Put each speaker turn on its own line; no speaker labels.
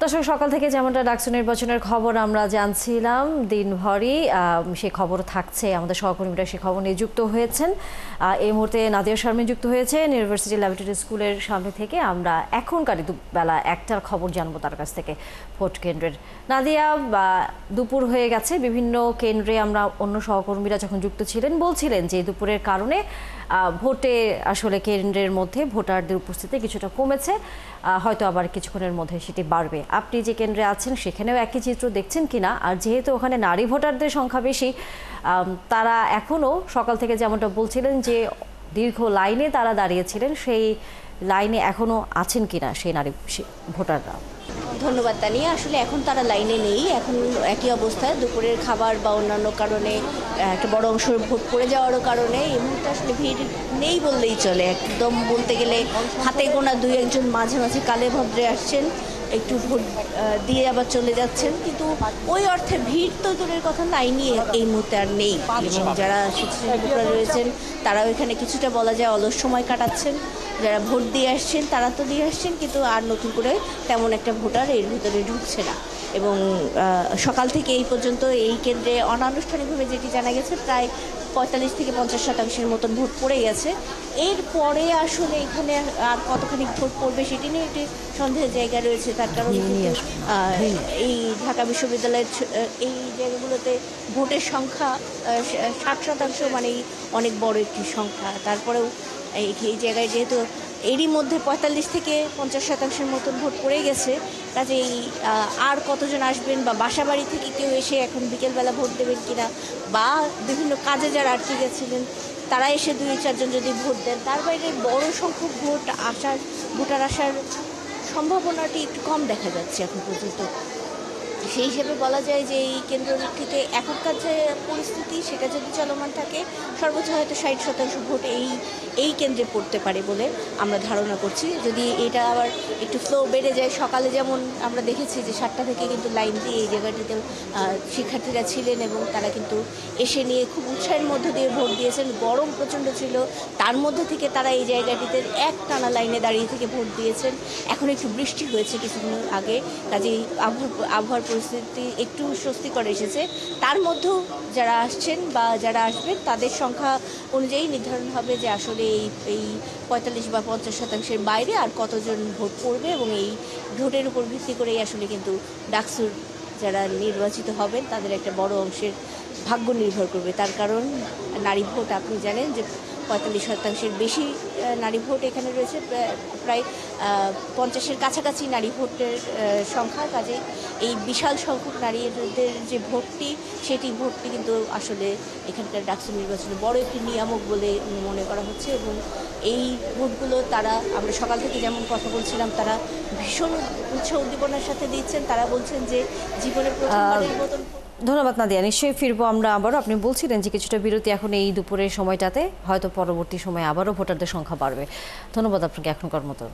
দর্শক, সকাল থেকে যেমনটা ডাকসু নির্বাচনের খবর আমরা জানছিলাম, দিনভরই সেই খবর থাকছে। আমাদের সহকর্মীরা সেই খবর নিয়ে যুক্ত হয়েছেন। এই মুহূর্তে নাদিয়া শারমিন যুক্ত হয়েছেন ইউনিভার্সিটি ল্যাবরেটরি স্কুলের সামনে থেকে। আমরা এখনকার বেলা 1টার খবর জানবো তার কাছ থেকে ভোট কেন্দ্রের। নাদিয়া, দুপুর হয়ে গেছে, বিভিন্ন কেন্দ্রে আমরা অন্য সহকর্মীরা যখন যুক্ত ছিলেন বলছিলেন যে দুপুরের কারণে ভোটে আসলে কেন্দ্রের মধ্যে ভোটারদের উপস্থিতি কিছুটা কমেছে, হয়তো আবার কিছুক্ষণের মধ্যে সেটি বাড়বে। আপনি যে কেন্দ্রে আছেন সেখানেও একই চিত্র দেখছেন কিনা? আর যেহেতু ওখানে নারী ভোটারদের সংখ্যা বেশি, তারা এখনও সকাল থেকে যেমনটা বলছিলেন যে দীর্ঘ লাইনে তারা দাঁড়িয়েছিলেন, সেই লাইনে এখনও আছেন কিনা সেই নারী ভোটাররা?
ধন্যবাদ তানিয়া। আসলে এখন তারা লাইনে নেই, এখন একই অবস্থায় দুপুরের খাবার বা অন্যান্য কারণে একটা বড় অংশ ভোট পড়ে যাওয়ারও কারণে এই মুহূর্তে আসলে ভিড় নেই বললেই চলে। একদম বলতে গেলে হাতে গোনা দুই একজন মাঝে মাঝে কালে ভদ্রে আসছেন, একটু ভোট দিয়ে আবার চলে যাচ্ছেন, কিন্তু ওই অর্থে ভিড় তো দূরের কথা, লাইনই এই মুহূর্তে আর নেই। এবং যারা স্বেচ্ছাসেবকরা রয়েছেন তারাও এখানে কিছুটা বলা যায় অলস সময় কাটাচ্ছেন। যারা ভোট দিয়ে আসছেন তারা তো দিয়ে আসছেন, কিন্তু আর নতুন করে তেমন একটা ভোটার এর ভিতরে ঢুকছে না। এবং সকাল থেকে এই পর্যন্ত এই কেন্দ্রে অনানুষ্ঠানিকভাবে যেটি জানা গেছে প্রায় 45 থেকে 50% মতন ভোট পড়ে গেছে। এরপরে আসলে এখানে আর কতখানি ভোট পড়বে সেটি নিয়ে একটি সন্দেহের জায়গা রয়েছে। তার কারণ এই ঢাকা বিশ্ববিদ্যালয়ের এই জায়গাগুলোতে ভোটের সংখ্যা 60%, মানেই অনেক বড় একটি সংখ্যা। তারপরেও এই জায়গায় যেহেতু এরই মধ্যে 45 থেকে 50% মতন ভোট পড়ে গেছে, কাজেই আর কতজন আসবেন বা বাসা বাড়ি থেকে কেউ এসে এখন বিকেলবেলা ভোট দেবেন কিনা, বা বিভিন্ন কাজে যারা আটকে গেছিলেন তারা এসে 2-4 জন যদি ভোট দেন, তার বাইরে বড় সংখ্যক ভোটার আসার সম্ভাবনাটি একটু কম দেখা যাচ্ছে এখন পর্যন্ত। সেই হিসেবে বলা যায় যে এই কেন্দ্র থেকে এখনকার যে পরিস্থিতি সেটা যদি চলমান থাকে, সর্বোচ্চ হয়তো 60% ভোট এই কেন্দ্রে পড়তে পারে বলে আমরা ধারণা করছি। যদি এটা আবার একটু ফ্লো বেড়ে যায়, সকালে যেমন আমরা দেখেছি যে 7টা থেকে কিন্তু লাইন দিয়ে এই জায়গাটিতে শিক্ষার্থীরা ছিলেন এবং তারা কিন্তু এসে নিয়ে খুব উৎসাহের মধ্য দিয়ে ভোট দিয়েছেন। গরম প্রচণ্ড ছিল, তার মধ্যে থেকে তারা এই জায়গাটিতে এক টানা লাইনে দাঁড়িয়ে থেকে ভোট দিয়েছেন। এখন একটু বৃষ্টি হয়েছে কিছুদিন আগে, কাজেই আবহাওয়ার পরিস্থিতি একটু স্বস্তিকর এসেছে। তার মধ্যেও যারা আসছেন বা যারা আসবেন তাদের সংখ্যা অনুযায়ী নির্ধারণ হবে যে আসলে এই 45 বা 50%-এর বাইরে আর কতজন ভোট পড়বে, এবং এই ভোটের উপর ভিত্তি করেই আসলে কিন্তু ডাকসুর যারা নির্বাচিত হবেন তাদের একটা বড় অংশের ভাগ্য নির্ভর করবে। তার কারণ নারী ভোট আপনি জানেন যে 45%-এর বেশি নারী ভোট এখানে রয়েছে, প্রায় 50-এর কাছাকাছি নারী ভোটের সংখ্যা। কাজে এই বিশাল সংখ্যক নারীদের যে ভোটটি, সেটি ভোটটি কিন্তু আসলে এখানকার ডাকসু নির্বাচনে বড় একটি নিয়ামক বলে মনে করা হচ্ছে। এবং এই ভোটগুলো তারা, আমরা সকাল থেকে যেমন কথা বলছিলাম, তারা ভীষণ উৎসাহ উদ্দীপনার সাথে দিচ্ছেন। তারা বলছেন যে জীবনের প্রথমবারের মতন।
ধন্যবাদ নাদিয়া, নিশ্চয়ই ফিরবো আমরা আবারও। আপনি বলছিলেন যে কিছুটা বিরতি এখন এই দুপুরের সময়টাতে, হয়তো পরবর্তী সময়ে আবারও ভোটারদের সংখ্যা বাড়বে। ধন্যবাদ আপনাকে এখনকার মতো।